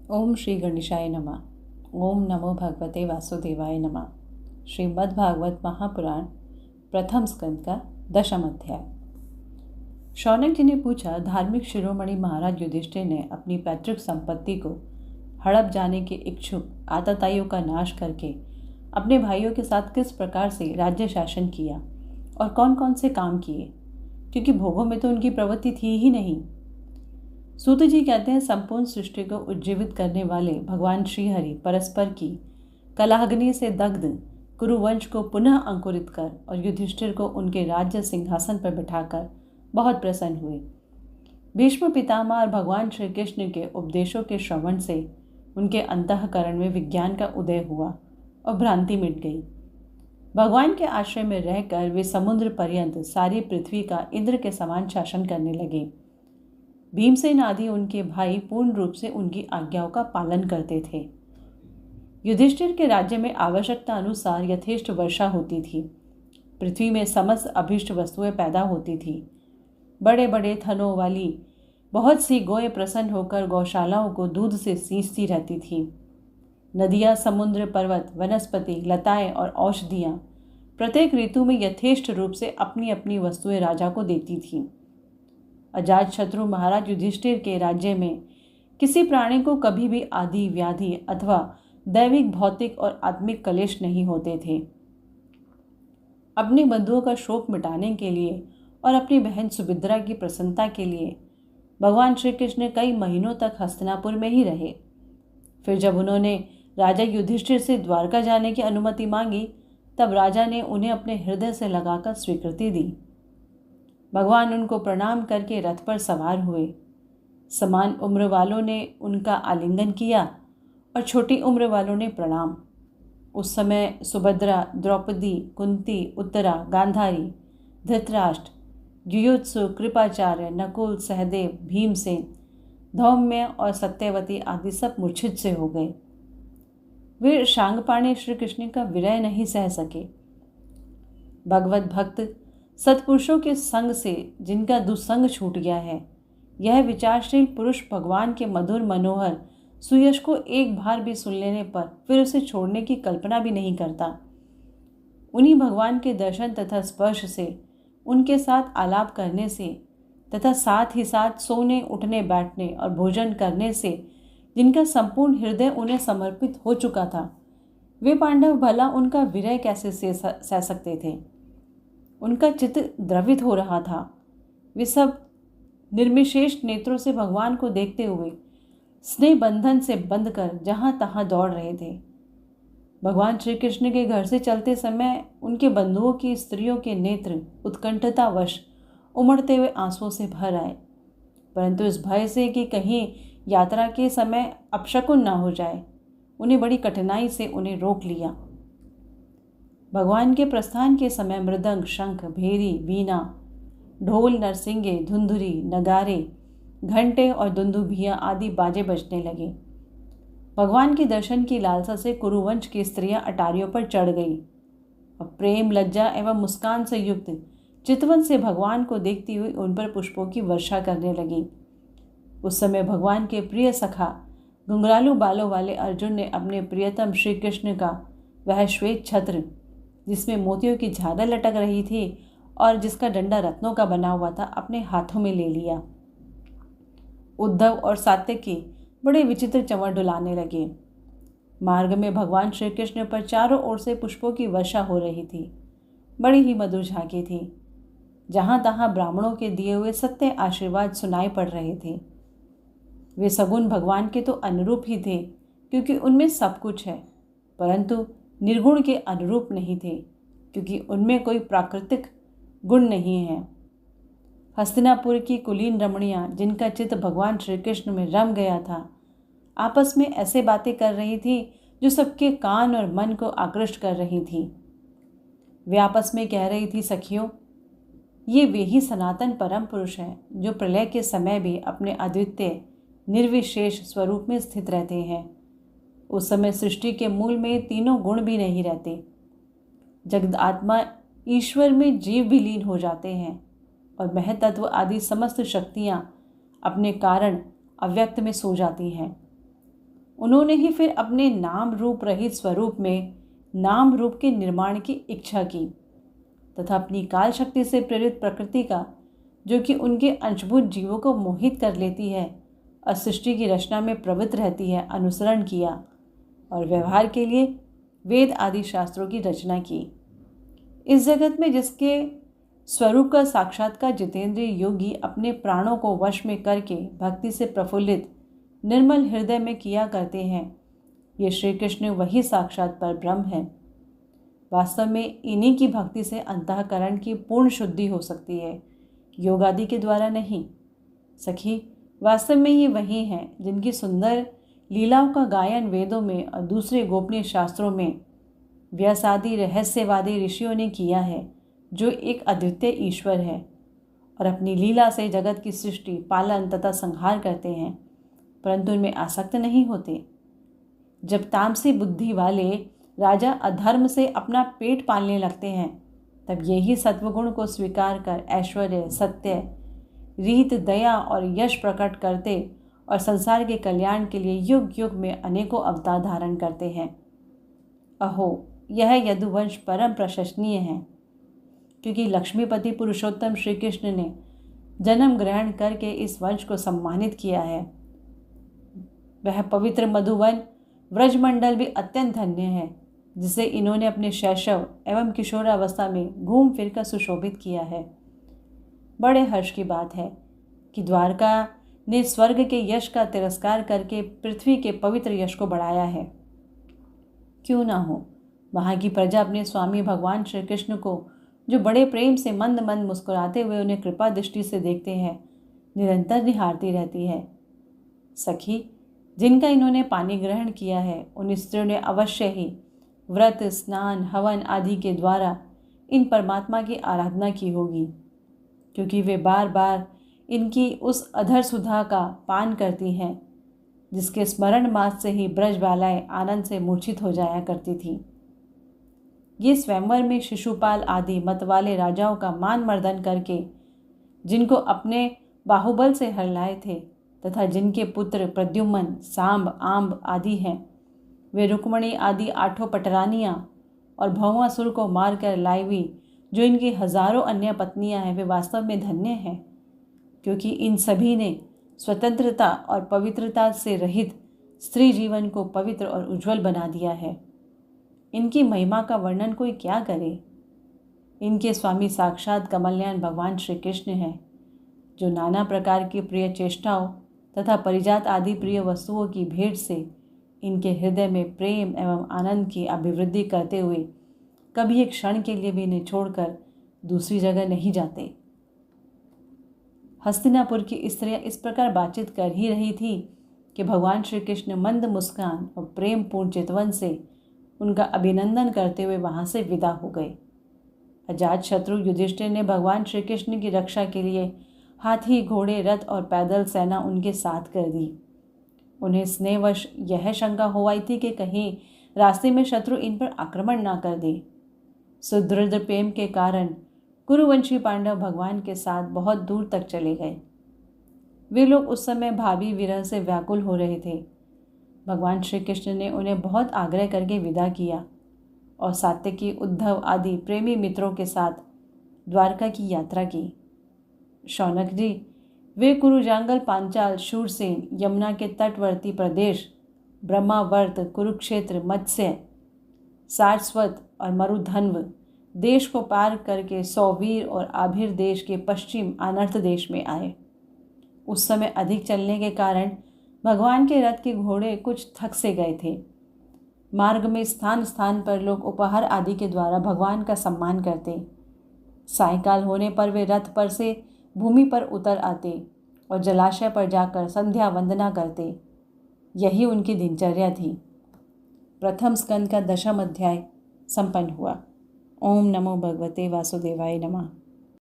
ओम श्री गणेशाय नमः। ओम नमो भगवते वासुदेवाय नमः। श्रीमद् भागवत महापुराण प्रथम स्कंद का 10वां अध्याय। शौनक जी ने पूछा, धार्मिक शिरोमणि महाराज युधिष्ठिर ने अपनी पैतृक संपत्ति को हड़प जाने के इच्छुक आतताइयों का नाश करके अपने भाइयों के साथ किस प्रकार से राज्य शासन किया और कौन कौन से काम किए, क्योंकि भोगों में तो उनकी प्रवृत्ति थी ही नहीं। सूत जी कहते हैं, संपूर्ण सृष्टि को उज्जीवित करने वाले भगवान श्रीहरि परस्पर की कलाग्नि से दग्ध कुरुवंश को पुनः अंकुरित कर और युधिष्ठिर को उनके राज्य सिंहासन पर बिठाकर बहुत प्रसन्न हुए। भीष्म पितामह और भगवान श्री कृष्ण के उपदेशों के श्रवण से उनके अंतःकरण में विज्ञान का उदय हुआ और भ्रांति मिट गई। भगवान के आश्रय में रहकर वे समुद्र पर्यंत सारी पृथ्वी का इंद्र के समान शासन करने लगे। भीमसेन आदि उनके भाई पूर्ण रूप से उनकी आज्ञाओं का पालन करते थे। युधिष्ठिर के राज्य में आवश्यकता अनुसार यथेष्ट वर्षा होती थी। पृथ्वी में समस्त अभीष्ट वस्तुएं पैदा होती थी। बड़े बड़े थनों वाली बहुत सी गौएं प्रसन्न होकर गौशालाओं को दूध से सींचती रहती थी। नदियाँ, समुद्र, पर्वत, वनस्पति, लताएं और औषधियाँ प्रत्येक ऋतु में यथेष्ट रूप से अपनी अपनी वस्तुएं राजा को देती थीं। अजातशत्रु महाराज युधिष्ठिर के राज्य में किसी प्राणी को कभी भी आदि व्याधि अथवा दैविक, भौतिक और आत्मिक कलेश नहीं होते थे। अपने बंधुओं का शोक मिटाने के लिए और अपनी बहन सुभद्रा की प्रसन्नता के लिए भगवान श्री कृष्ण कई महीनों तक हस्तिनापुर में ही रहे। फिर जब उन्होंने राजा युधिष्ठिर से द्वारका जाने की अनुमति मांगी, तब राजा ने उन्हें अपने हृदय से लगाकर स्वीकृति दी। भगवान उनको प्रणाम करके रथ पर सवार हुए। समान उम्र वालों ने उनका आलिंगन किया और छोटी उम्र वालों ने प्रणाम। उस समय सुभद्रा, द्रौपदी, कुंती, उत्तरा, गांधारी, धृतराष्ट्र, युयुत्सु, कृपाचार्य, नकुल, सहदेव, भीमसेन, धौम्य और सत्यवती आदि सब मूर्छित से हो गए। वे शांगपाणी श्री कृष्ण का विरह नहीं सह सके। भगवत भक्त सत्पुरुषों के संग से जिनका दुसंग छूट गया है, यह विचारशील पुरुष भगवान के मधुर मनोहर सुयश को एक बार भी सुन लेने पर फिर उसे छोड़ने की कल्पना भी नहीं करता। उन्हीं भगवान के दर्शन तथा स्पर्श से, उनके साथ आलाप करने से तथा साथ ही साथ सोने, उठने, बैठने और भोजन करने से जिनका संपूर्ण हृदय उन्हें समर्पित हो चुका था, वे पांडव भला उनका विरह कैसे सह सकते थे। उनका चित्त द्रवित हो रहा था। वे सब निर्विशेष नेत्रों से भगवान को देखते हुए स्नेह बंधन से बंध कर जहाँ तहाँ दौड़ रहे थे। भगवान श्री कृष्ण के घर से चलते समय उनके बंधुओं की स्त्रियों के नेत्र उत्कंठतावश उमड़ते हुए आंसुओं से भर आए, परंतु इस भय से कि कहीं यात्रा के समय अपशकुन न हो जाए, उन्हें बड़ी कठिनाई से उन्हें रोक लिया। भगवान के प्रस्थान के समय मृदंग, शंख, भेरी, वीणा, ढोल, नरसिंगे, धुंधुरी, नगारे, घंटे और दुंदुभियाँ आदि बाजे बजने लगे। भगवान के दर्शन की लालसा से कुरुवंश की स्त्रियां अटारियों पर चढ़ गई और प्रेम, लज्जा एवं मुस्कान से युक्त चितवन से भगवान को देखती हुई उन पर पुष्पों की वर्षा करने लगी। उस समय भगवान के प्रिय सखा घुंघरालू बालों वाले अर्जुन ने अपने प्रियतम श्री कृष्ण का वह श्वेत छत्र, जिसमें मोतियों की झालर लटक रही थी और जिसका डंडा रत्नों का बना हुआ था, अपने हाथों में ले लिया। उद्धव और सात्यकी बड़े विचित्र चंवर डुलाने लगे। मार्ग में भगवान श्री कृष्ण पर चारों ओर से पुष्पों की वर्षा हो रही थी। बड़ी ही मधुर झांकी थी। जहाँ तहाँ ब्राह्मणों के दिए हुए सत्य आशीर्वाद सुनाई पड़ रहे थे। वे सगुण भगवान के तो अनुरूप ही थे, क्योंकि उनमें सब कुछ है, परंतु निर्गुण के अनुरूप नहीं थे, क्योंकि उनमें कोई प्राकृतिक गुण नहीं है। हस्तिनापुर की कुलीन रमणियाँ, जिनका चित्त भगवान श्री कृष्ण में रम गया था, आपस में ऐसे बातें कर रही थी जो सबके कान और मन को आकृष्ट कर रही थी। वे आपस में कह रही थी, सखियों, ये वे ही सनातन परम पुरुष हैं जो प्रलय के समय भी अपने अद्वितीय निर्विशेष स्वरूप में स्थित रहते हैं। उस समय सृष्टि के मूल में तीनों गुण भी नहीं रहते। जगद आत्मा ईश्वर में जीव भी लीन हो जाते हैं और महतत्व आदि समस्त शक्तियाँ अपने कारण अव्यक्त में सो जाती हैं। उन्होंने ही फिर अपने नाम रूप रहित स्वरूप में नाम रूप के निर्माण की इच्छा की तथा अपनी काल शक्ति से प्रेरित प्रकृति का, जो कि उनके अंशभूत जीवों को मोहित कर लेती है और सृष्टि की रचना में प्रवृत्त रहती है, अनुसरण किया और व्यवहार के लिए वेद आदि शास्त्रों की रचना की। इस जगत में जिसके स्वरूप का साक्षात्कार जितेंद्रिय योगी अपने प्राणों को वश में करके भक्ति से प्रफुल्लित निर्मल हृदय में किया करते हैं, ये श्री कृष्ण वही साक्षात पर ब्रह्म है। वास्तव में इन्हीं की भक्ति से अंतःकरण की पूर्ण शुद्धि हो सकती है, योग आदि के द्वारा नहीं। सखी, वास्तव में ये वही हैं जिनकी सुंदर लीलाओं का गायन वेदों में और दूसरे गोपनीय शास्त्रों में व्यासादि रहस्यवादी ऋषियों ने किया है, जो एक अद्वितीय ईश्वर है और अपनी लीला से जगत की सृष्टि, पालन तथा संहार करते हैं, परंतु उनमें आसक्त नहीं होते। जब तामसी बुद्धि वाले राजा अधर्म से अपना पेट पालने लगते हैं, तब यही सत्वगुण को स्वीकार कर ऐश्वर्य, सत्य, रीत, दया और यश प्रकट करते और संसार के कल्याण के लिए युग युग में अनेकों अवतार धारण करते हैं। अहो, यह यदुवंश परम प्रशंसनीय है, क्योंकि लक्ष्मीपति पुरुषोत्तम श्री कृष्ण ने जन्म ग्रहण करके इस वंश को सम्मानित किया है। वह पवित्र मधुवन व्रजमंडल भी अत्यंत धन्य है, जिसे इन्होंने अपने शैशव एवं किशोरावस्था में घूम फिर कर सुशोभित किया है। बड़े हर्ष की बात है कि द्वारका ने स्वर्ग के यश का तिरस्कार करके पृथ्वी के पवित्र यश को बढ़ाया है। क्यों ना हो, वहाँ की प्रजा अपने स्वामी भगवान श्री कृष्ण को, जो बड़े प्रेम से मंद मंद मुस्कुराते हुए उन्हें कृपा दृष्टि से देखते हैं, निरंतर निहारती रहती है। सखी, जिनका इन्होंने पानी ग्रहण किया है, उन स्त्रियों ने अवश्य ही व्रत, स्नान, हवन आदि के द्वारा इन परमात्मा की आराधना की होगी, क्योंकि वे बार बार इनकी उस अधर सुधा का पान करती हैं, जिसके स्मरण मात्र से ही ब्रजबालाएं आनंद से मूर्छित हो जाया करती थीं। ये स्वयंवर में शिशुपाल आदि मत वाले राजाओं का मान मर्दन करके, जिनको अपने बाहुबल से हरलाए थे तथा जिनके पुत्र प्रद्युम्न, सांब, आम्ब आदि हैं, वे रुक्मणी आदि 8 पटरानियाँ और भौमासुर को मार कर लाई हुई जो इनकी हजारों अन्य पत्नियाँ हैं, वे वास्तव में धन्य हैं, क्योंकि इन सभी ने स्वतंत्रता और पवित्रता से रहित स्त्री जीवन को पवित्र और उज्जवल बना दिया है। इनकी महिमा का वर्णन कोई क्या करे। इनके स्वामी साक्षात कमलनयन भगवान श्री कृष्ण हैं, जो नाना प्रकार की प्रिय चेष्टाओं तथा परिजात आदि प्रिय वस्तुओं की भेंट से इनके हृदय में प्रेम एवं आनंद की अभिवृद्धि करते हुए कभी एक क्षण के लिए भी इन्हें छोड़कर दूसरी जगह नहीं जाते। हस्तिनापुर की स्त्रियां इस प्रकार बातचीत कर ही रही थी कि भगवान श्री कृष्ण मंद मुस्कान और प्रेम पूर्ण चितवन से उनका अभिनंदन करते हुए वहां से विदा हो गए। अजात शत्रु युधिष्ठिर ने भगवान श्री कृष्ण की रक्षा के लिए हाथी, घोड़े, रथ और पैदल सेना उनके साथ कर दी। उन्हें स्नेहवश यह शंका हो आई थी कि कहीं रास्ते में शत्रु इन पर आक्रमण ना कर दे। सुदृढ़ प्रेम के कारण कुरुवंशी पांडव भगवान के साथ बहुत दूर तक चले गए। वे लोग उस समय भावी विरह से व्याकुल हो रहे थे। भगवान श्री कृष्ण ने उन्हें बहुत आग्रह करके विदा किया और सात्यकी, उद्धव आदि प्रेमी मित्रों के साथ द्वारका की यात्रा की। शौनक जी, वे कुरुजांगल, पांचाल, शूरसेन, यमुना के तटवर्ती प्रदेश, ब्रह्मावर्त, कुरुक्षेत्र, मत्स्य, सारस्वत और मरुधन्व देश को पार करके सौवीर और आभिर देश के पश्चिम अनर्थ देश में आए। उस समय अधिक चलने के कारण भगवान के रथ के घोड़े कुछ थक से गए थे। मार्ग में स्थान स्थान पर लोग उपहार आदि के द्वारा भगवान का सम्मान करते। सायंकाल होने पर वे रथ पर से भूमि पर उतर आते और जलाशय पर जाकर संध्या वंदना करते। यही उनकी दिनचर्या थी। प्रथम स्कंद का 10वां अध्याय संपन्न हुआ। ओम नमो भगवते वासुदेवाय नमः।